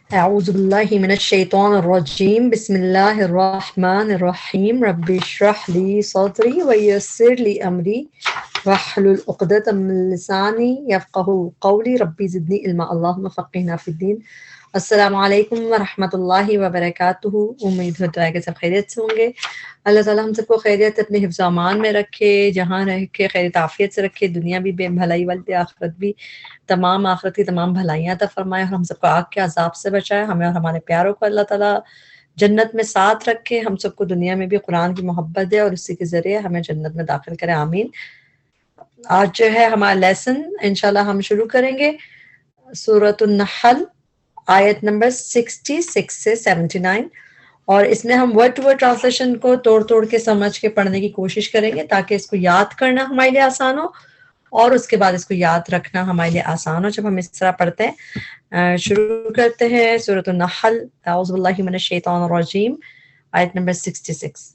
اعوذ باللہ من الشیطان الرجیم بسم اللہ الرحمن الرحیم رب اشرح لی صدری ویسر لی امری واحلل عقدۃ من لسانی یفقہوا قولی ربی زدنی علما اللہم فقہنا فی الدین۔ السلام علیکم ورحمۃ اللہ وبرکاتہ۔ امید ہوتا ہے کہ سب خیریت سے ہوں گے۔ اللہ تعالیٰ ہم سب کو خیریت اپنے حفظ و امان میں رکھے، جہاں رہ کے خیریت عافیت سے رکھے، دنیا بھی بے بھلائی والی، آخرت بھی تمام آخرت کی تمام بھلائیاں عطا فرمائے، اور ہم سب کو آگ کے عذاب سے بچائے، ہمیں اور ہمارے پیاروں کو اللہ تعالیٰ جنت میں ساتھ رکھے، ہم سب کو دنیا میں بھی قرآن کی محبت دے اور اسی کے ذریعے ہمیں جنت میں داخل کرے، آمین۔ آج جو ہے ہمارا لیسن انشاءاللہ ہم شروع کریں گے سورۃ النحل آیت نمبر 66 سے 79، اور اس میں ہم ورڈ ٹو ورڈ ٹرانسلیشن کو توڑ کے سمجھ کے پڑھنے کی کوشش کریں گے تاکہ اس کو یاد کرنا ہمارے لیے آسان ہو اور اس کے بعد اس کو یاد رکھنا ہمارے لیے آسان ہو جب ہم اس طرح پڑھتے ہیں۔ شروع کرتے ہیں سورۃ النحل، اعوذ باللہ من الشیطان الرجیم، آیت نمبر 66۔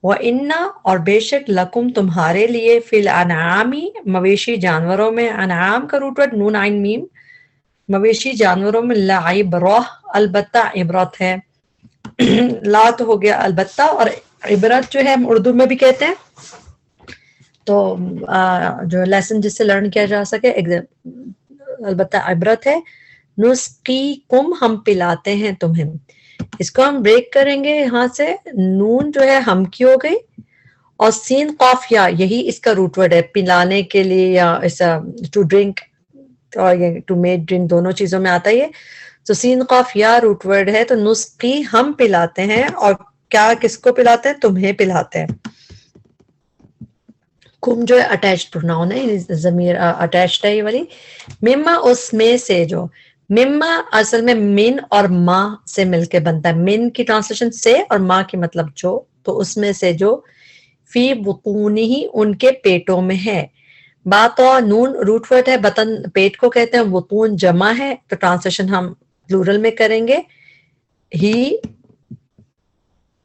وَإِنَّ اور بے شک لکم تمہارے لیے فی الانعام مویشی جانوروں میں، انعام کا روٹ ورڈ نون عین میم، مویشی جانوروں میں لعبرہ البتہ عبرت ہے۔ لا تو ہو گیا البتہ، اور عبرت جو ہے ہم اردو میں بھی کہتے ہیں، تو جو لیسن جس سے لرن کیا جا سکے البتہ عبرت ہے۔ نسقیکم ہم پلاتے ہیں تمہیں، اس کو ہم بریک کریں گے یہاں سے، نون جو ہے ہم کی ہو گئی اور سین قاف یا، یہی اس کا روٹ ورڈ ہے پلانے کے لیے، یا ٹو ڈرنک اور ٹو میک ڈرنک، دونوں چیزوں میں آتا ہے یہ، تو سین قاف یا روٹ ورڈ ہے، تو نسقی ہم پلاتے ہیں، اور کیا کس کو پلاتے ہیں؟ تمہیں پلاتے ہیں۔ کم جو ہے اٹیچڈ پروناؤن ہے، ضمیر اٹیچڈ ہے یہ والی۔ مما اس میں سے جو، مما اصل میں من اور ما سے مل کے بنتا ہے، من کی ٹرانسلیشن سے اور ما کی مطلب جو، تو اس میں سے جو، فی بطونہ ان کے پیٹوں میں ہے۔ بات اور نون روٹ ورڈ ہے، بطن پیٹ کو کہتے ہیں، بطون جمع ہے، تو ٹرانسلیشن ہم پلورل میں کریں گے، ہی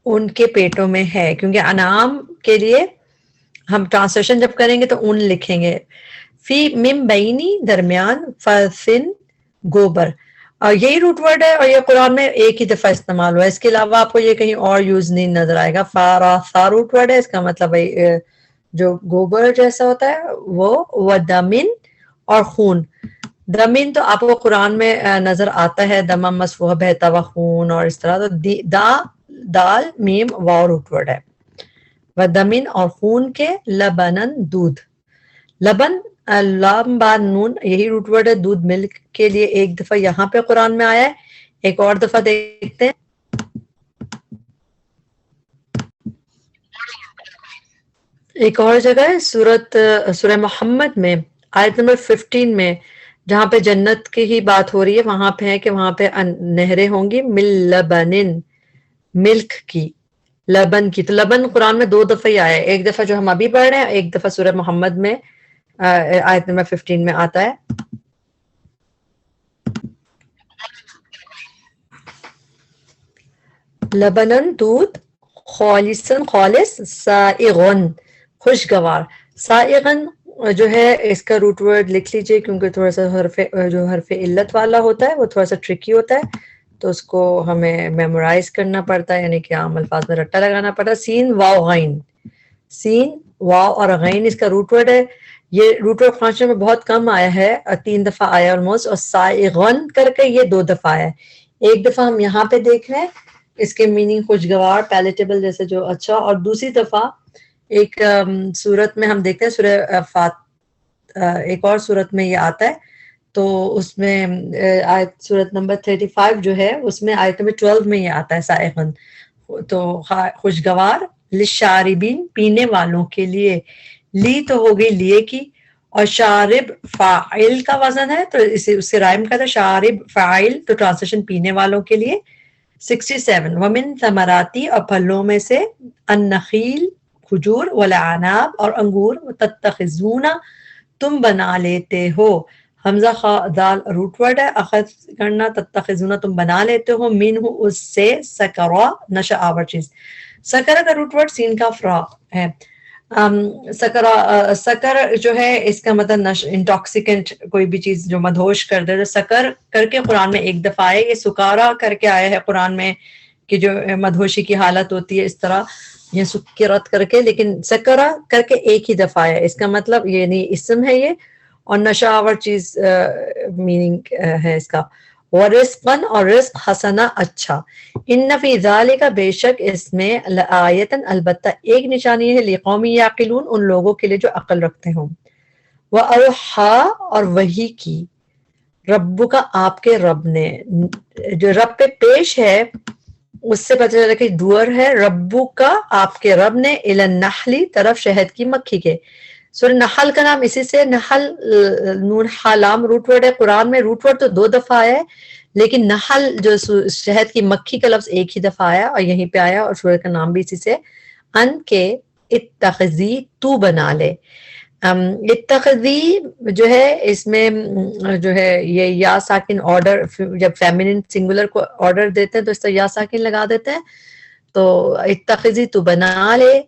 ان کے پیٹوں میں ہے، کیونکہ انعام کے لیے ہم ٹرانسلیشن جب کریں گے تو ان لکھیں گے۔ فی من بینی درمیان، فرثن گوبر، اور یہی روٹ ورڈ ہے، اور یہ قرآن میں ایک ہی دفعہ استعمال ہوا ہے، اس کے علاوہ آپ کو یہ کہیں اور یوز نہیں نظر آئے گا۔ فارا روٹ ورڈ ہے، اس کا مطلب جو گوبر جیسا ہوتا ہے وہ، ودمن اور خون۔ دمن تو آپ کو قرآن میں نظر آتا ہے، دمم مسفوح بہتا ہوا خون اور اس طرح، تو دال میم واو روٹ ورڈ ہے، ودمن اور خون کے، لبنن دودھ، لبن لام با نون یہی روٹ ورڈ ہے، دودھ ملک کے لیے ایک دفعہ یہاں پہ قرآن میں آیا ہے، ایک اور دفعہ دیکھتے ہیں۔ ایک اور جگہ ہے سورہ محمد میں آیت نمبر 15 میں، جہاں پہ جنت کی ہی بات ہو رہی ہے، وہاں پہ ہے کہ وہاں پہ نہریں ہوں گی من لبنن، ملک کی، لبن کی، تو لبن قرآن میں 2 دفعہ ہی آیا ہے، ایک دفعہ جو ہم ابھی پڑھ رہے ہیں، ایک دفعہ سورہ محمد میں آیت نمبر 15 میں آتا ہے۔ لبنن دودھ، خالصن خالص، سائغن خوشگوار۔ سائغن جو ہے اس کا روٹ ورڈ لکھ لیجئے، کیونکہ تھوڑا سا حرف علت والا ہوتا ہے وہ تھوڑا سا ٹرکی ہوتا ہے، تو اس کو ہمیں میمورائز کرنا پڑتا ہے، یعنی کہ عام الفاظ میں رٹا لگانا پڑتا ہے۔ سین واو غین، سین واو اور غین اس کا روٹ ورڈ ہے، یہ روٹ ورڈ قرآن میں بہت کم آیا ہے، 3 دفعہ آیا آلموسٹ، اور سائغن کر کے یہ 2 دفعہ آیا ہے۔ ایک دفعہ ہم یہاں پہ دیکھ رہے ہیں، اس کے میننگ خوشگوار، پیلیٹیبل جیسے جو اچھا، اور دوسری دفعہ ایک صورت میں ہم دیکھتے ہیں، سورہ ایک اور صورت میں یہ آتا ہے، تو اس میں آیت صورت نمبر 35 جو ہے، اس میں آیت نمبر 12 میں یہ آتا ہے سائغن، تو خوشگوار، للشاربین پینے والوں کے لیے، لی تو ہو گئی لیے کی، اور شارب فاعل کا وزن ہے، تو اس سے رائم کا تھا، شارب فاعل، تو ٹرانسلیشن پینے والوں کے لیے۔ 67 ومن ثمراتی اور پھلوں میں سے، النخیل کھجور، والاعناب اور انگور، تتخذون تم بنا لیتے ہو، حمزہ خا دال روٹ ورڈ ہے، اخذ کرنا، تتخذون تم بنا لیتے ہو، منہ اس سے، سکرا نشہ آور چیز، سکرا کا روٹ ورڈ سین کا فرا ہے، سکر جو ہے اس کا مطلب انٹاکسیکنٹ کوئی بھی چیز جو مدہوش کر دے. سکر کر کے قرآن میں ایک دفعہ آئے, یہ سکارا کر کے آیا ہے قرآن میں کہ جو مدہوشی کی حالت ہوتی ہے اس طرح, یہ سکرت کر کے, لیکن سکرا کر کے ایک ہی دفعہ آیا. اس کا مطلب یہ نہیں اسم ہے یہ, اور نشہ آور چیز میننگ ہے اس کا. ورزقاً, اور رزق حسنا اچھا. ان فی ذالک, بے شک اس میں, لآیتن, البتہ ایک نشانی ہے, لقوم یعقلون, ان لوگوں کے لیے جو عقل رکھتے ہوں. وَأَوْحَا, اور وحی کی, ربو کا, آپ کے رب نے, جو رب پہ پیش ہے اس سے پتہ چلا کہ ڈوئر ہے. ربو کا, آپ کے رب نے, الی النحل, طرف شہد کی مکھی کے. سورہ نحل کا نام اسی سے, نحل نون ہا لام روٹ ورڈ ہے. قرآن میں روٹ ورڈ تو 2 دفعہ آیا ہے, لیکن نحل جو شہد کی مکھی کا لفظ ایک ہی دفعہ آیا اور یہیں پہ آیا, اور سورہ کا نام بھی اسی سے. ان کے اتخذی, تو بنا لے. اتخذی جو ہے اس میں جو ہے یہ یا ساکن آرڈر, جب فیمینن سنگولر کو آرڈر دیتے ہیں تو اس طرح یا ساکن لگا دیتے ہیں. تو اتخذی, تو بنا لے.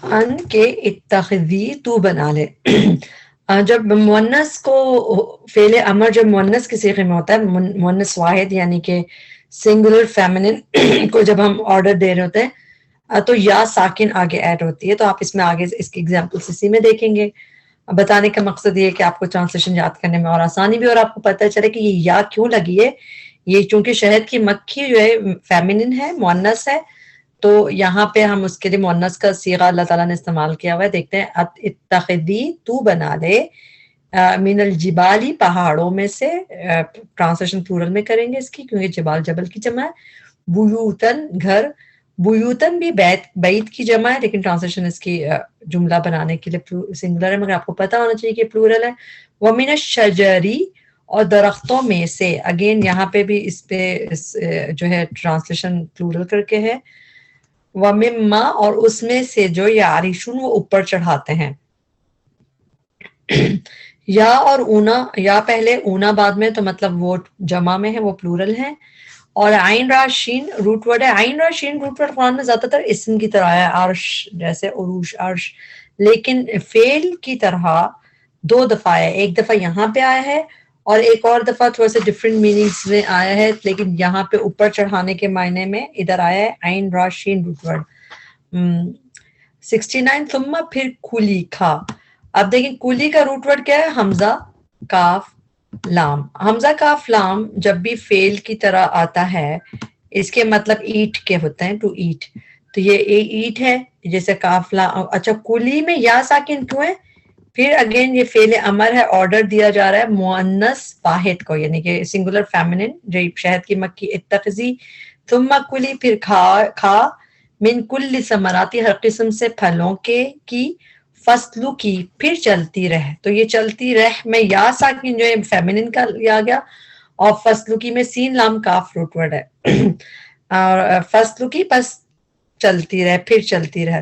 ان کے اتخذی, تو بنا لے. جب مؤنث کو فعل امر جب مؤنث کے صیغے میں ہوتا ہے, مؤنث واحد یعنی کہ سنگولر فیمینن کو جب ہم آرڈر دے رہے ہوتے ہیں تو یا ساکن آگے ایڈ ہوتی ہے. تو آپ اس میں آگے اس کی ایگزامپل اسی میں دیکھیں گے. بتانے کا مقصد یہ ہے کہ آپ کو ٹرانسلیشن یاد کرنے میں اور آسانی بھی, اور آپ کو پتہ چلے کہ یہ یا کیوں لگی ہے. یہ چونکہ شہد کی مکھی جو ہے فیمینن ہے, مؤنث ہے, تو یہاں پہ ہم اس کے لیے مؤنث کا صیغہ اللہ تعالیٰ نے استعمال کیا ہوا ہے. دیکھتے ہیں, اتخذی, تو بنا لے, من الجبالی, پہاڑوں میں سے. ٹرانسلیشن پلورل میں کریں گے اس کی کیونکہ جبال جبل کی جمع ہے. بیوتن, گھر. بیوتن بھی بیت کی جمع ہے, لیکن ٹرانسلیشن اس کی جملہ بنانے کے لیے سنگولر ہے, مگر آپ کو پتہ ہونا چاہیے کہ پلورل ہے. ومن الشجری, اور درختوں میں سے. اگین یہاں پہ بھی اس پہ جو ہے ٹرانسلیشن پلورل کر کے ہے. وَمِمَّا, اور اس میں سے جو یعرشون, وہ اوپر چڑھاتے ہیں. یا اور اونا, یا پہلے اونا بعد میں, تو مطلب وہ جمع میں ہے, وہ پلورل ہے. اور عین را شین روٹ ورڈ ہے. عین را شین روٹ ورڈ قرآن میں زیادہ تر اسم کی طرح ہے, عرش جیسے عروش, عرش, لیکن فعل کی طرح 2 دفعہ ہے. ایک دفعہ یہاں پہ آیا ہے اور ایک اور دفعہ تھوڑا سا ڈفرینٹ میننگز میں آیا ہے, لیکن یہاں پہ اوپر چڑھانے کے معنی میں ادھر آیا ہے عین را شین روٹ ورڈ. 69, ثم, پھر کلی, کھا. اب دیکھیں کلی کا روٹ ورڈ کیا ہے, حمزہ کاف لام. حمزہ کاف لام جب بھی فعل کی طرح آتا ہے, اس کے مطلب ایٹ کے ہوتے ہیں, ٹو ایٹ. تو یہ ایٹ ہے جیسے کاف لام. اچھا, کلی میں یا ساکن کیوں ہے؟ پھر اگین یہ فعل امر ہے, آرڈر دیا جا رہا ہے مؤنث واحد کو, یعنی کہ سنگولر فیمینن, جو شہد کی مکھی. اتخذی, ثم کلی, پھر کھا, من کل ثمراتی, ہر قسم سے پھلوں کے, کی. فصلو کی, پھر چلتی رہ. تو یہ چلتی رہ میں یا ساکن جو ہے فیمینن کا لیا گیا, اور فصلو کی میں سین لام کاف روٹ ورڈ ہے. اور فصلو کی, پس چلتی رہ, پھر چلتی رہ.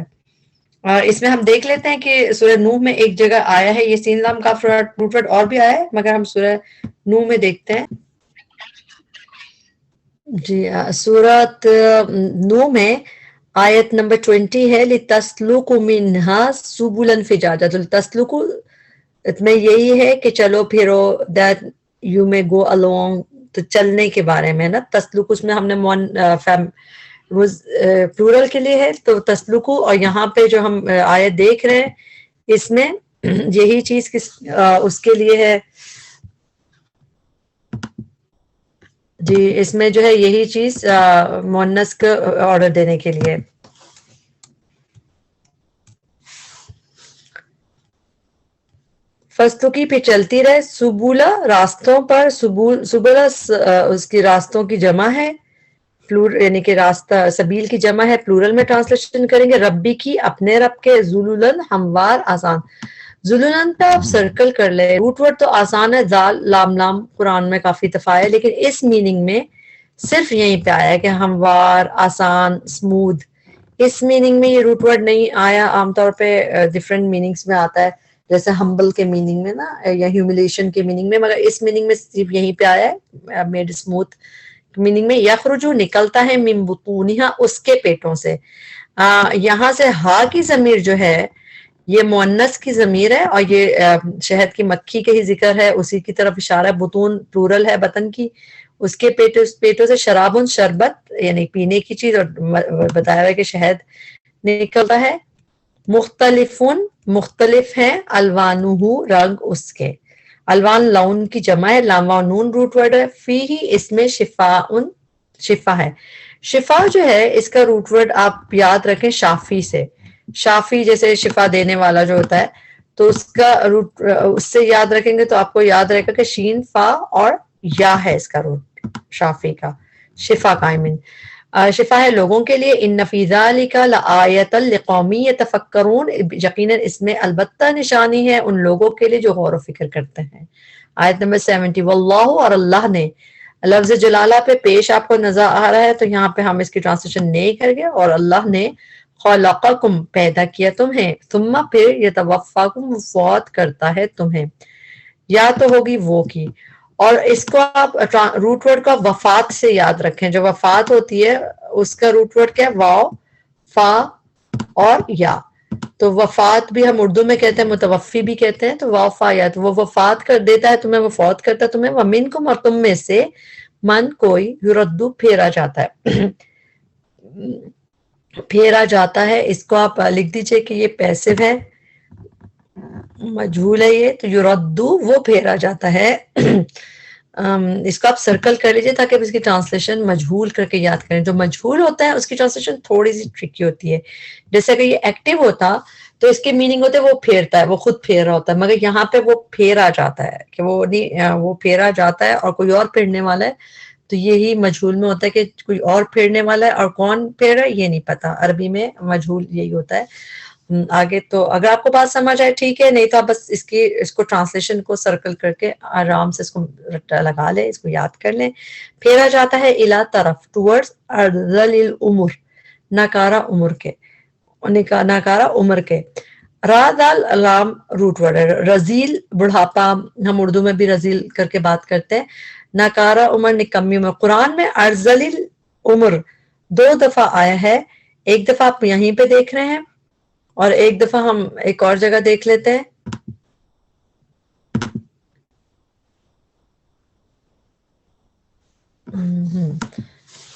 اور اس میں ہم دیکھ لیتے ہیں کہ سورہ نوح میں ایک جگہ آیا ہے یہ سین لام کاف روٹ ورڈ, اور بھی آیا ہے, مگر ہم سورہ نوح میں دیکھتے ہیں. جی, سورۃ نوح میں آیت نمبر 20 ہے, لِتَسْلُكُ مِنْهَا سُبُلًا فِجَاجًا. لِتَسْلُكُ میں یہی ہے کہ چلو پھرو, that you may go along, تو چلنے کے بارے میں نا. تسلک اس میں ہم نے پلورل کے لیے ہے, تو تسلکو. اور یہاں پہ جو ہم آیت دیکھ رہے ہیں اس میں یہی چیز اس کے لیے ہے. جی, اس میں جو ہے یہی چیز مؤنث کا آرڈر دینے کے لیے. فصلوں کی, پھر چلتی رہے. سبولا, راستوں پر. سبولا اس کی راستوں کی جمع ہے, یعنی کہ راستہ, سبیل کی جمع ہے, پلورل میں ٹرانسلیشن کریں گے. ربی کی, اپنے رب کے. ذُلُلًا, ہموار, آسان. ذُلُلًا پہ آپ سرکل کر لیں. روٹ ورڈ تو آسان ہے, زال لام لام قرآن میں کافی دفعہ ہے, لیکن اس میننگ میں صرف یہیں پہ آیا ہے کہ ہموار, آسان, اسموتھ. اس میننگ میں یہ روٹ ورڈ نہیں آیا. عام طور پہ ڈفرینٹ میننگز میں آتا ہے, جیسے ہمبل کے میننگ میں نا یا ہیوملیشن کے میننگ میں، مگر اس میننگ میں صرف یہیں پہ آیا ہے میڈ اسموتھ میننگ میں یخرجو نکلتا ہے من بطونہا اس کے پیٹوں سے. یہاں سے ہا کی ضمیر جو ہے یہ مؤنث کی ضمیر ہے اور یہ شہد کی مکھی کے ہی ذکر ہے، اسی کی طرف اشارہ ہے. بطون پلورل ہے بطن کی، اس کے پیٹوں سے شرابن شربت یعنی پینے کی چیز، اور بتایا ہے کہ شہد نکلتا ہے. مختلفن مختلف ہیں، الوانہ رنگ اس کے، الوان لون کی جمع ہے، لام و نون روٹ ورڈ ہے. فی ہی اس میں شفاءن شفا ہے. شفا جو ہے اس کا روٹ ورڈ آپ یاد رکھیں شافی سے، شافی جیسے شفا دینے والا جو ہوتا ہے، تو اس کا روٹ اس سے یاد رکھیں گے تو آپ کو یاد رہے گا کہ شین فا اور یا ہے اس کا روٹ شافی کا، شفا قائمن شفا ہے لوگوں کے لیے. ان فی ذالک لآیۃ لقوم یتفکرون، یقیناً اس میں البتہ نشانی ہے ان لوگوں کے لیے جو غور و فکر کرتے ہیں. آیت نمبر 70 واللہ اور اللہ نے، لفظ جلالہ پہ پیش آپ کو نظر آ رہا ہے تو یہاں پہ ہم اس کی ٹرانسلیشن نہیں کر گئے. اور اللہ نے خلقکم پیدا کیا تمہیں، ثم پھر یتوفاکم فوت کرتا ہے تمہیں، یا تو ہوگی وہ کی. اور اس کو آپ روٹ ورڈ کا وفات سے یاد رکھیں، جو وفات ہوتی ہے اس کا روٹ ورڈ کیا ہے؟ واو فا اور یا. تو وفات بھی ہم اردو میں کہتے ہیں، متوفی بھی کہتے ہیں. تو واو فا یا، تو وہ وفات کر دیتا ہے تمہیں، وہ فوت کرتا ہے تمہیں. ومنکم اور تم میں سے، من کوئی، یردو پھیرا جاتا ہے پھیرا جاتا ہے. اس کو آپ لکھ دیجئے کہ یہ پیسو ہے، مجھول ہے یہ، تو یردو وہ پھیرا جاتا ہے. اس کو آپ سرکل کر لیجئے تاکہ اس کی ٹرانسلیشن مجھول کر کے یاد کریں. جو مجھول ہوتا ہے اس کی ٹرانسلیشن تھوڑی سی ٹرکی ہوتی ہے. جیسے کہ یہ ایکٹیو ہوتا تو اس کے میننگ ہوتے وہ پھیرتا ہے، وہ خود پھیر رہا ہوتا ہے، مگر یہاں پہ وہ پھیرا جاتا ہے کہ وہ نہیں، وہ پھیرا جاتا ہے اور کوئی اور پھیرنے والا ہے. تو یہی مجھول میں ہوتا ہے کہ کوئی اور پھیرنے والا ہے اور کون پھیر رہا ہے یہ نہیں پتا. عربی میں مجھول یہی ہوتا ہے. آگے تو اگر آپ کو بات سمجھ آئے ٹھیک ہے، نہیں تو آپ بس اس کو ٹرانسلیشن کو سرکل کر کے آرام سے اس کو رٹا لگا لیں، اس کو یاد کر لیں. پھیرا جاتا ہے الا طرف، ٹورڈز ارذل العمر، ناکارہ عمر کے، ناکارہ عمر کے. را دال لام روٹ ورڈ ہے. رزیل بڑھاپا، ہم اردو میں بھی رزیل کر کے بات کرتے ہیں. ناکارہ عمر نکمی عمر. قرآن میں ارذل العمر 2 دفعہ آیا ہے، ایک دفعہ آپ یہیں پہ دیکھ رہے ہیں اور ایک دفعہ ہم ایک اور جگہ دیکھ لیتے ہیں.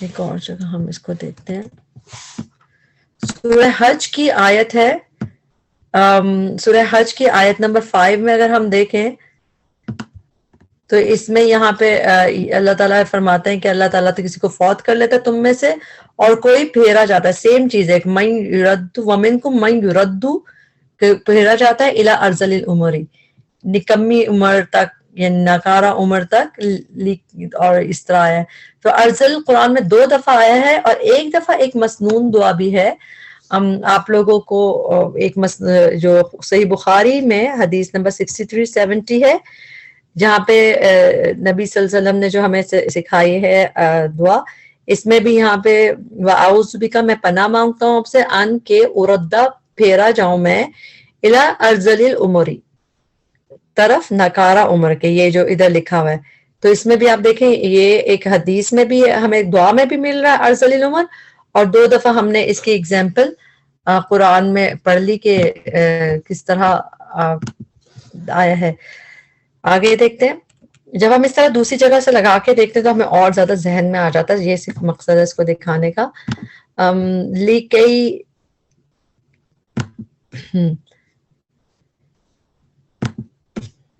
ایک اور جگہ ہم اس کو دیکھتے ہیں. سورہ حج کی آیت ہے، سورہ حج کی آیت نمبر 5 میں اگر ہم دیکھیں تو اس میں یہاں پہ اللہ تعالیٰ فرماتے ہیں کہ اللہ تعالیٰ تو کسی کو فوت کر لیتا ہے تم میں سے اور کوئی پھیرا جاتا ہے. سیم چیز ہے، من یرد ومنکم من یرد، پھیرا جاتا ہے الی ارذل العمر، نکمی عمر تک یا ناکارہ عمر تک، اور اس طرح ہے. تو ارذل قرآن میں 2 دفعہ آیا ہے اور ایک دفعہ ایک مسنون دعا بھی ہے. آپ لوگوں کو ایک جو صحیح بخاری میں حدیث نمبر 6370 ہے، جہاں پہ نبی صلی اللہ علیہ وسلم نے جو ہمیں سکھائی ہے دعا، اس میں بھی یہاں پہ وَأَعُوذُ بِكَ، میں پناہ مانگتا ہوں آپ سے، ان کے اردہ پھیرا جاؤں میں، الی ارذل العمر طرف ناکارہ عمر کے، یہ جو ادھر لکھا ہوا ہے. تو اس میں بھی آپ دیکھیں یہ ایک حدیث میں بھی ہمیں دعا میں بھی مل رہا ہے ارذل العمر، اور 2 دفعہ ہم نے اس کی ایگزامپل قرآن میں پڑھ لی کہ کس طرح آیا ہے. آگے دیکھتے ہیں. جب ہم اس طرح دوسری جگہ سے لگا کے دیکھتے ہیں تو ہمیں اور زیادہ ذہن میں آ جاتا ہے. یہ صرف مقصد ہے اس کو دکھانے کا.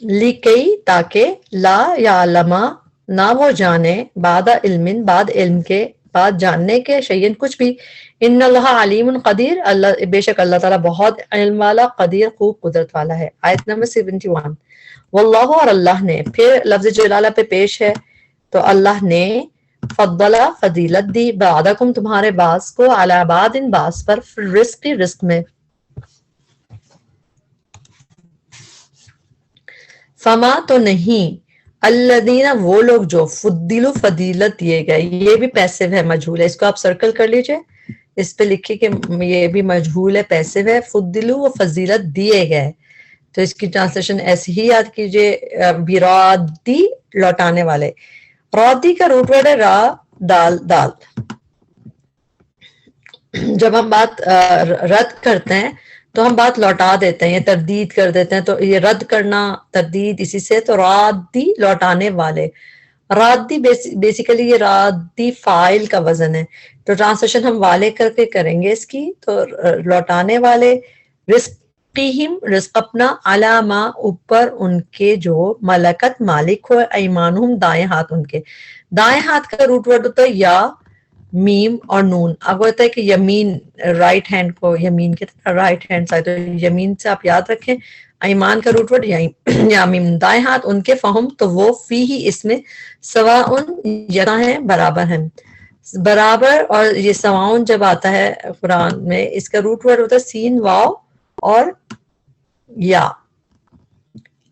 لکئی تاکہ، لا یعلم نہ وہ جانے، بعد علم بعد علم کے، بعد جاننے کے، شیئن کچھ بھی، ان اللہ علیم قدیر، اللہ بے شک اللہ تعالیٰ بہت علم والا، قدیر خوب قدرت والا ہے. آیت نمبر 71. واللہ اور اللہ نے، پھر لفظ جلالہ پہ پیش ہے تو اللہ نے فضل فضیلت دی، بعدکم تمہارے بعض کو، علی بعض بعض پر، رزق رزق میں. فما تو نہیں، الذین وہ لوگ جو، فضلوا فضیلت دیے گئے، یہ بھی پیسو ہے مجہول ہے، اس کو آپ سرکل کر لیجئے، اس پہ لکھیے کہ یہ بھی مجہول ہے پیسو ہے. فضلوا و فضیلت دیے گئے، تو اس کی ٹرانسلیشن ایسے ہی یاد کیجیے، برادی لوٹانے والے. رادی کا روٹ ورڈ ہے را دال دال. جب ہم بات رد کرتے ہیں تو ہم بات لوٹا دیتے ہیں یا تردید کر دیتے ہیں، تو یہ رد کرنا تردید اسی سے، تو رادی لوٹانے والے. رادی بیسیکلی یہ رادی فاعل کا وزن ہے، تو ٹرانسلیشن ہم والے کر کے کریں گے اس کی. تو لوٹانے والے، رزقہم رزق اپنا، علامہ اوپر ان کے جو ملکت مالک ہو، ایمانہم دائیں ہاتھ ان کے. دائیں ہاتھ کا روٹ ورڈ ہوتا ہے یا میم اور نون. اب ہوتا ہے کہ یمین رائٹ ہینڈ کو یمین کے رائٹ ہینڈ سائڈ، یمین سے آپ یاد رکھیں ایمان کا روٹ ورڈ یا میم دائیں ہاتھ ان کے. فہم تو وہ فی ہی اس میں سواءن یکساں ہیں، برابر ہیں. برابر اور یہ سواؤن جب آتا ہے قرآن میں، اس کا روٹ ورڈ ہوتا ہے سین واو اور یا.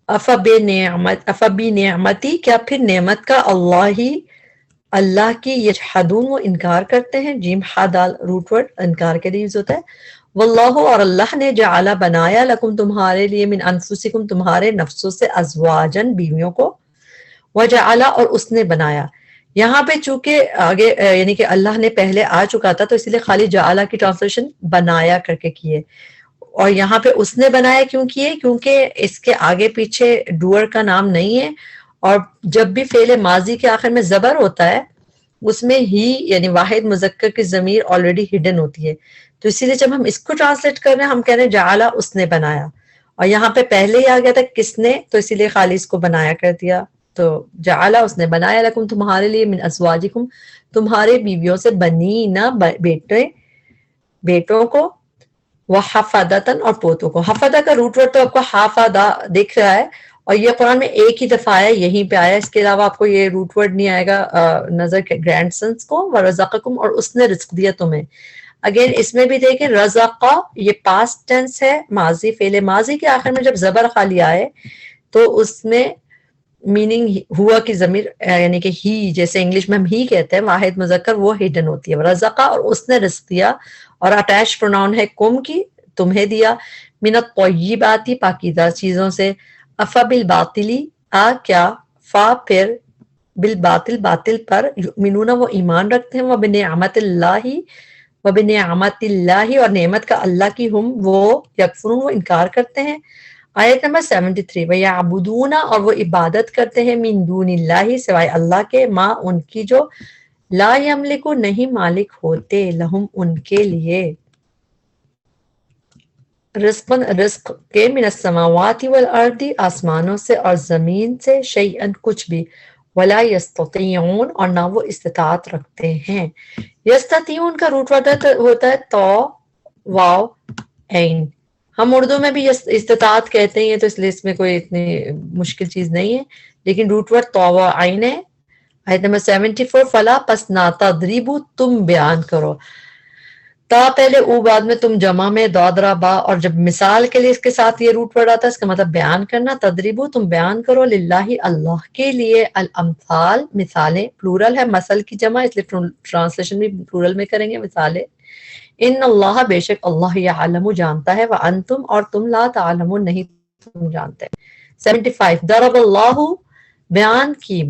افبی نعمتی کیا پھر نعمت کا، اللہ کی یجحدون وہ انکار کرتے ہیں. جیم ہا دال روٹ ورڈ انکار کے لیے یوز ہوتا ہے. واللہ اور اللہ نے جعل بنایا لکم تمہارے لیے من انفسکم تمہارے نفسوں سے ازواجن بیویوں کو. وجعل اور اس نے بنایا. یہاں پہ چونکہ آگے یعنی کہ اللہ نے پہلے آ چکا تھا تو اس لیے خالی جعل کی ٹرانسلیشن بنایا کر کے کیے، اور یہاں پہ اس نے بنایا کیوں کیے؟ کیونکہ اس کے آگے پیچھے ڈوئر کا نام نہیں ہے، اور جب بھی فعل ماضی کے آخر میں زبر ہوتا ہے اس میں ہی یعنی واحد مذکر کی ضمیر آلریڈی ہڈن ہوتی ہے. تو اسی لیے جب ہم اس کو ٹرانسلیٹ کر رہے ہیں ہم کہہ رہے ہیں جعلا اس نے بنایا، اور یہاں پہ پہلے ہی آ گیا تھا کس نے، تو اسی لیے خالی اس کو بنایا کر دیا. تو جعلا اس نے بنایا لکم تمہارے لیے من ازواجکم تمہارے بیویوں سے، بنینا بیٹوں کو، وحفدتن اور پوتوں کو. حفدہ کا روٹ ورڈ تو آپ کو حافدہ دکھ رہا ہے، اور یہ قرآن میں ایک ہی دفعہ آیا، یہیں پہ آیا. اس کے علاوہ آپ کو یہ روٹ ورڈ نہیں آئے گا نظر کے گرینڈ سنس کو. ورزقکم اور اس نے رزق دیا تمہیں. اگین اس میں بھی دیکھیں رزقا یہ پاسٹ ٹینس ہے، ماضی فعل ماضی کے آخر میں جب زبر خالی آئے تو اس میں میننگ ہوا کی ضمیر یعنی کہ ہی، جیسے انگلش میں ہم ہی کہتے ہیں واحد مذکر، وہ ہڈن ہوتی ہے. رزقا اور اس نے رزق دیا، اور اٹیچ پروناؤن ہے کم کی، تمہیں دیا. من الطیبات پاکیزہ چیزوں سے. افا بالباطلی کیا، فا پھر بالباطل باطل پر، یؤمنون وہ ایمان رکھتے ہیں، وبنعمت اللہ اور نعمت کا اللہ کی، ہم وہ یکفرون وہ انکار کرتے ہیں. آیت نمبر 73 وَيَعْبُدُونَ اور وہ عبادت کرتے ہیں، من دون اللہ سوائے اللہ کے، ماں ان کی جو لا یملکو نہیں مالک ہوتے، لہم ان کے لیے، رزق کے، من السماوات والارض آسمانوں سے اور زمین سے، شیئن کچھ بھی، ولا یستطیعون اور نہ وہ استطاعت رکھتے ہیں. یستطیعون کا روٹ ورڈ ہوتا ہے تو واو عین. ہم اردو میں بھی استطاعت کہتے ہیں تو اس لیے اس میں کوئی اتنی مشکل چیز نہیں ہے، لیکن روٹ ورڈ تو واو عین ہے. آیت نمبر 74 فلا پس نہ تضریبو تم بیان کرو، تا پہلے او بعد میں تم جمع میں دادرا با، اور جب مثال کے لیے اس کے ساتھ یہ روٹ ورڈ آتا ہے اس کا مطلب بیان کرنا. تدریبو تم بیان کرو، للہ اللہ کے لیے، الامثال مثالیں، پلورل ہے مثل کی جمع اس لیے ٹرانسلیشن بھی پلورل میں کریں گے مثالیں. ان اللہ بے شک اللہ یعلم جانتا ہے، وانتم اور تم لا تعلمون نہیں تم جانتے. 75 ضرب اللہ بیان کی،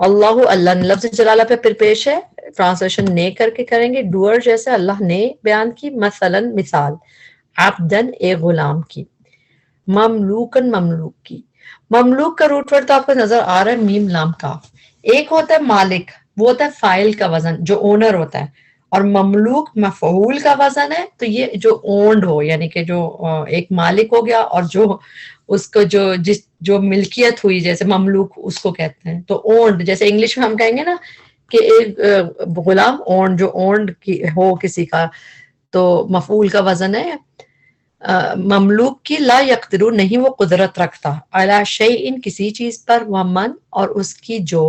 اللہ اللہ لفظ جلالہ پہ پھر پیش ہے، ٹرانسلیشن نے کر کے کریں گے ڈوئر جیسے. اللہ نے بیان کی، مثلا مثال، عبدن ایک غلام کی، مملوکن مملوک کی. مملوک کا روٹ ورڈ تو آپ کو نظر آ رہا ہے میم لام کاف. ایک ہوتا ہے مالک، وہ ہوتا ہے فائل کا وزن جو اونر ہوتا ہے، اور مملوک مفعول کا وزن ہے. تو یہ جو اونڈ ہو یعنی کہ جو ایک مالک ہو گیا، اور جو اس کو جو ملکیت ہوئی جیسے مملوک اس کو کہتے ہیں. تو اونڈ جیسے انگلش میں ہم کہیں گے نا کہ ایک غلام اونڈ، جو اونڈ کی ہو کسی کا، تو مفعول کا وزن ہے. مملوک کی لا یقدرون نہیں وہ قدرت رکھتا، علی شیء کسی چیز پر، ومن اور اس کی جو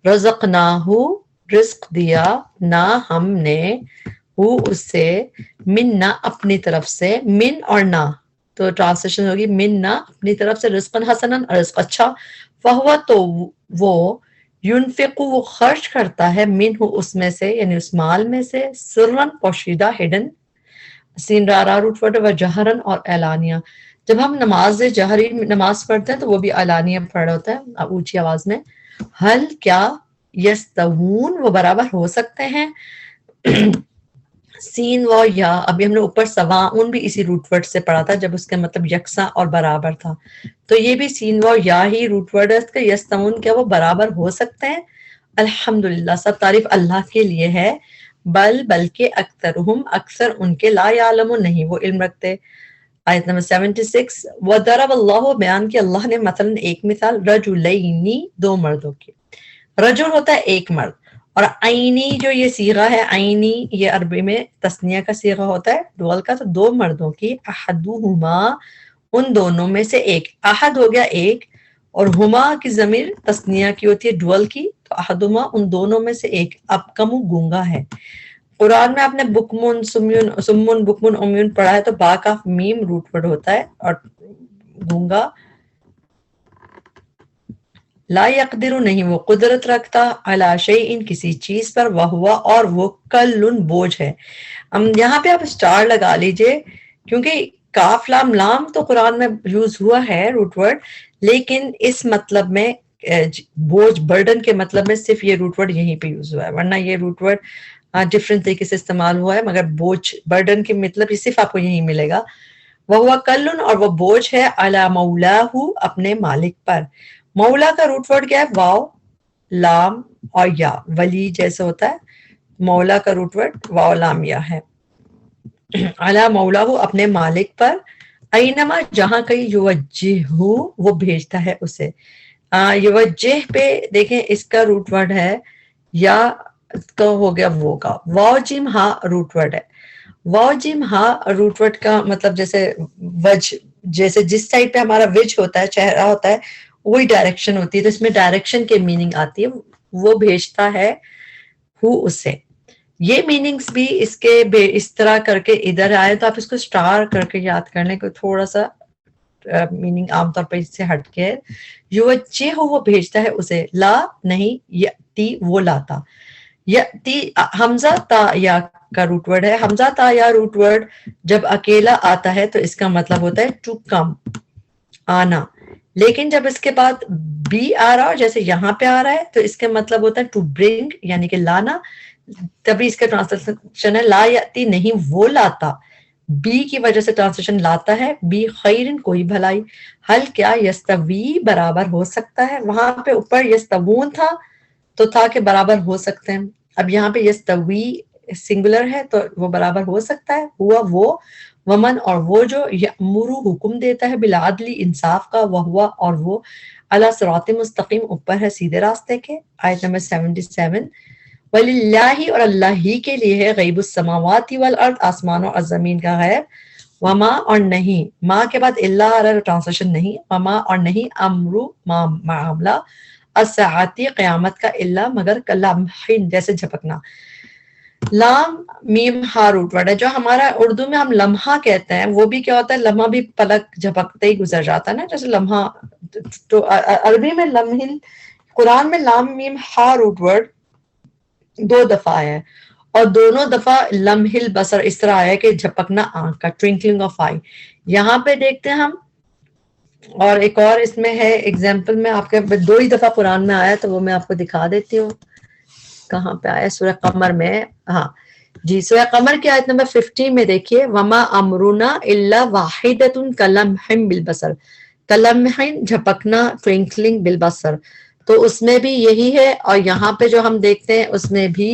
رزقناہ رزق دیا، نہ ہم نے ہو اس سے، من نہ اپنی طرف سے، من اور نہ تو ٹرانسلیشن ہوگی من نہ اپنی طرف سے، رزقن حسنن رزق اچھا، فہو تو وہ، ينفق وہ خرچ کرتا ہے، منہ اس میں سے یعنی اس مال میں سے، سرن پوشیدہ ہڈن، سین را روٹ ورڈ و جہرن اور اعلانیہ. جب ہم نماز جہری نماز پڑھتے ہیں تو وہ بھی علانیہ پڑھ ہوتا ہے اونچی آواز میں. حل کیا یستوون وہ برابر ہو سکتے ہیں. سین و یا ابھی ہم نے اوپر سواؤن بھی اسی روٹ ورڈ سے پڑھا تھا جب اس کا مطلب یکساں اور برابر تھا. تو یہ بھی سین و یا ہی روٹ ورڈ ہے کہ یستوون کیا وہ برابر ہو سکتے ہیں. الحمدللہ سب تعریف اللہ کے لیے ہے. بلکہ اکثرہم اکثر ان کے لا یعلمون نہیں وہ علم رکھتے. آیت نمبر 76 وَضَرَبَ اللَّهُ بیان کی اللہ نے مثلا ایک مثال رجلینی دو مردوں کی. رجل ہوتا ہے ایک مرد اور عینی جو یہ صیغہ ہے عینی یہ عربی میں تثنیہ کا صیغہ ہوتا ہے ڈوئل کا. تو دو مردوں کی احدہما ان دونوں میں سے ایک. احد ہو گیا ایک اور ہما کی ضمیر تثنیہ کی ہوتی ہے ڈوئل کی. تو احدہما ان دونوں میں سے ایک ابکم گونگا ہے. قرآن میں آپ نے بکمن سمن بکمن امیون پڑھا ہے تو با کاف میم روٹ ورڈ ہوتا ہے اور گونگا. لا یقدر نہیں وہ قدرت رکھتا علی شیء کسی چیز پر وہوا اور وہ کلن بوجھ ہے. یہاں پہ آپ اسٹار لگا لیجئے کیونکہ کاف لام لام تو قرآن میں یوز ہوا ہے روٹ ورڈ لیکن اس مطلب میں بوجھ برڈن کے مطلب میں صرف یہ روٹ ورڈ یہیں پہ یوز ہوا ہے ورنہ یہ روٹ ورڈ ڈفرینٹ طریقے سے استعمال ہوا ہے مگر بوجھ برڈن کے مطلب یہ صرف آپ کو یہیں ملے گا. وہ کلن اور وہ بوجھ ہے علی مولاہ اپنے مالک پر. مولا کا روٹ ورڈ کیا ہے واو لام اور یا ولی جیسے ہوتا ہے. مولا کا روٹ ورڈ واو لام یا ہے. علی مولا اپنے مالک پر. اینما جہاں کہیں یوجہ وہ بھیجتا ہے اسے. یوجہ پہ دیکھیں اس کا روٹ ورڈ ہے یا تو ہو گیا وہ کا. واو جیم ہا روٹ ورڈ ہے. واو جیم ہا روٹ ورڈ کا مطلب جیسے وجہ جیسے جس سائڈ پہ ہمارا وجہ ہوتا ہے چہرہ ہوتا ہے وہی ڈائریکشن ہوتی ہے. تو اس میں ڈائریکشن کے میننگ آتی ہے وہ بھیجتا ہے اسے. یہ میننگز بھی اس کے اس طرح کر کے ادھر آئے تو آپ اس کو اسٹار کر کے یاد کر لیں کوئی تھوڑا سا میننگ عام طور پہ اس سے ہٹ کے. یوجہ وہ بھیجتا ہے اسے. لا نہیں یأتی وہ لاتا. یأتی حمزہ تا یا کا روٹ ورڈ ہے. حمزہ تا یا روٹ ورڈ جب اکیلا آتا ہے تو اس کا مطلب ہوتا ہے ٹو کم آنا. لیکن جب اس کے بعد بی آ رہا ہو جیسے یہاں پہ آ رہا ہے تو اس کا مطلب ہوتا ہے ٹو برنگ یعنی کہ لانا. تبھی اس کا ٹرانسلیشن ہے لا یاتی نہیں وہ لاتا. بی کی وجہ سے ٹرانسلیشن لاتا ہے. بی خیرن کوئی بھلائی. حل کیا یستوی برابر ہو سکتا ہے. وہاں پہ اوپر یستوون تھا تو تھا کہ برابر ہو سکتے ہیں. اب یہاں پہ یستوی سنگولر ہے تو وہ برابر ہو سکتا ہے. ہوا وہ ومن اور وہ جو یأمرو حکم دیتا ہے بالعدل انصاف کا. وہوا اور وہ علی صراط مستقیم اوپر ہے سیدھے راستے کے. آیت نمبر 77 وَلِلَّهِ اور اللہ ہی کے لیے ہے غیب السماوات والارض آسمانوں اور زمین کا غیب. وما اور نہیں ما کے بعد اللہ آ رہا ہے ٹرانسلیشن نہیں. وما اور نہیں امرو معاملہ الساعتی قیامت کا اللہ مگر کلمحن جیسے جھپکنا. لام میم ہا روٹ ورڈ ہے. جو ہمارا اردو میں ہم لمحہ کہتے ہیں وہ بھی کیا ہوتا ہے لمحہ بھی پلک جھپکتے ہی گزر جاتا ہے نا جیسے لمحہ. تو عربی میں لمحل قرآن میں لام میم ہا روٹ ورڈ دو دفعہ آیا ہے اور دونوں دفعہ لمحل بصر اس طرح آیا ہے کہ جھپکنا آنکھ کا ٹوئنکلنگ آف آئی. یہاں پہ دیکھتے ہیں ہم اور ایک اور اس میں ہے ایگزامپل میں آپ کے دو ہی دفعہ قرآن میں آیا تو وہ میں آپ کو دکھا دیتی ہوں. کہاں پہ آیا سورہ قمر میں. ہاں جی سورہ قمر کی آیت نمبر 50 میں دیکھیے وما امرنا الا واحدۃ کلمح بالبصر. کلمح جھپکنا ٹوئنکلنگ بالبصر تو اس میں بھی یہی ہے اور یہاں پہ جو ہم دیکھتے ہیں اس میں بھی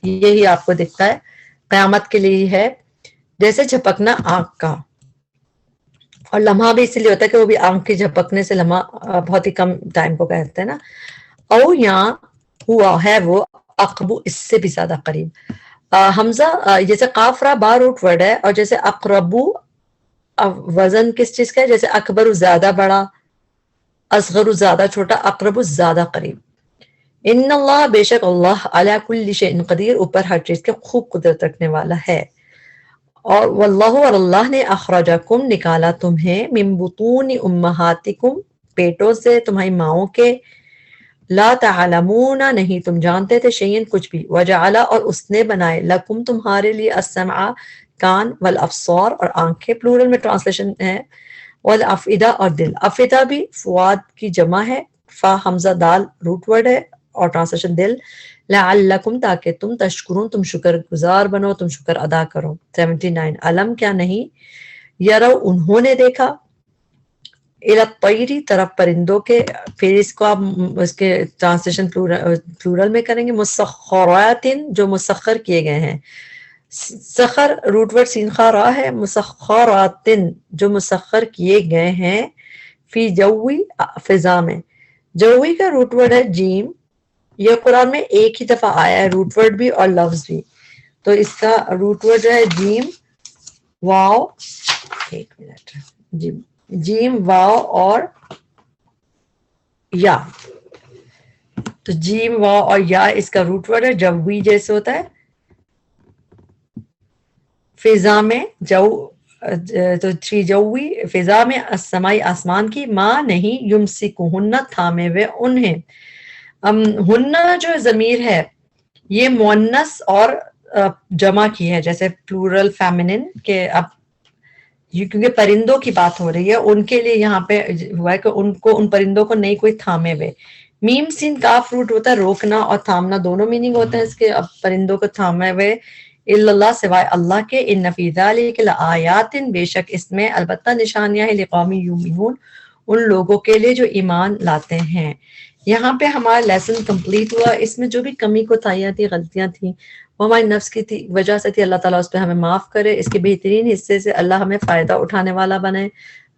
یہی آپ کو دکھتا ہے قیامت کے لیے ہے جیسے جھپکنا آنکھ کا. اور لمحہ بھی اس لیے ہوتا ہے کہ وہ بھی آنکھ کے جھپکنے سے لمحہ بہت ہی کم ٹائم کو کہتے ہیں نا. او یہاں ہوا ہے وہ اقرب اس سے بھی زیادہ قریب. حمزہ جیسے قاف را با روٹ ورڈ ہے اور جیسے اقربو وزن کس چیز کا ہے جیسے اکبر زیادہ بڑا اصغر زیادہ چھوٹا اقرب زیادہ قریب. ان اللہ بے شک اللہ علی کل شیء قدیر اوپر ہر چیز کے خوب قدرت رکھنے والا ہے. اور واللہ اور اللہ نے اخرجکم نکالا تمہیں من بطون امہاتکم پیٹوں سے تمہاری ماؤں کے. لا تعلمون نہیں تم جانتے تھے شیئن کچھ بھی. وجعل اور اس نے بنائے لکم تمہارے لیے السمع کان والابصار اور آنکھیں پلورل میں ٹرانسلیشن ہے والافئدہ اور دل. افئدہ بھی فواد کی جمع ہے، فا حمزہ دال روٹ ورڈ ہے اور ٹرانسلیشن دل. لعلکم تاکہ تم تشکرون تم شکر گزار بنو، تم شکر ادا کرو. 79 علم کیا نہیں، یرو انہوں نے دیکھا، الی الطیری طرف پرندوں کے. پھر اس کو آپ اس کے ٹرانسلیشن پلورل میں کریں گے، مسخرات جو مسخر کیے گئے ہیں. سخر روٹ ورڈ سین خا را ہے، مسخرات جو مسخر کیے گئے ہیں، فی جوی فضا میں. جوی کا روٹ ورڈ ہے جیم. یہ قرآن میں ایک ہی دفعہ آیا ہے، روٹ ورڈ بھی اور لفظ بھی. تو اس کا روٹ ورڈ ہے جیم واو، ایک منٹ، جیم واو اور یا. تو جیم واو اور یا اس کا روٹ ورڈ ہے. جوی جیسے ہوتا ہے فضا میں، جو تو تھری جوی فضا میں، السمائی آسمان کی، ماں نہیں، یمسکہن تھامے ہوئے انہیں. ہن جو ضمیر ہے یہ مؤنث اور جمع کی ہے، جیسے پلورل فیمنن کہ اب کیونکہ پرندوں کی بات ہو رہی ہے ان کے لیے یہاں پہ ہوا ہے کہ ان پرندوں کو نہیں کوئی تھامے ہوئے. میم سین کاف روٹ ہوتا ہے روکنا اور تھامنا، دونوں میننگ ہوتے ہیں اس کے. اب پرندوں کو تھامے ہوئے الا اللہ سوائے اللہ کے. ان فی ذلک لآیات بے شک اس میں البتہ نشانیاں ہیں، لقوم یؤمنون ان لوگوں کے لیے جو ایمان لاتے ہیں. یہاں پہ ہمارا لیسن کمپلیٹ ہوا. اس میں جو بھی کمی کوتاہیاں تھی، غلطیاں تھیں، وہ ہماری نفس کی تھی وجہ سے تھی. اللہ تعالیٰ اس پہ ہمیں معاف کرے. اس کے بہترین حصے سے اللہ ہمیں فائدہ اٹھانے والا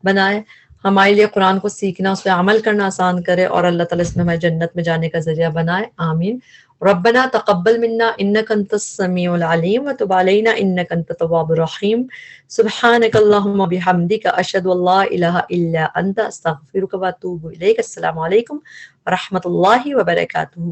بنائے. ہمارے لیے قرآن کو سیکھنا، اس پہ عمل کرنا آسان کرے، اور اللہ تعالیٰ اس میں ہمیں جنت میں جانے کا ذریعہ بنائے. آمین. ربنا تقبل منا انک انت السمیع العلیم وتب علینا انک انت التواب الرحیم. سبحانک اللہم بحمدک اشہد ان لا الہ الا انت استغفرک واتوب الیک. السلام علیکم ورحمۃ اللہ وبرکاتہ.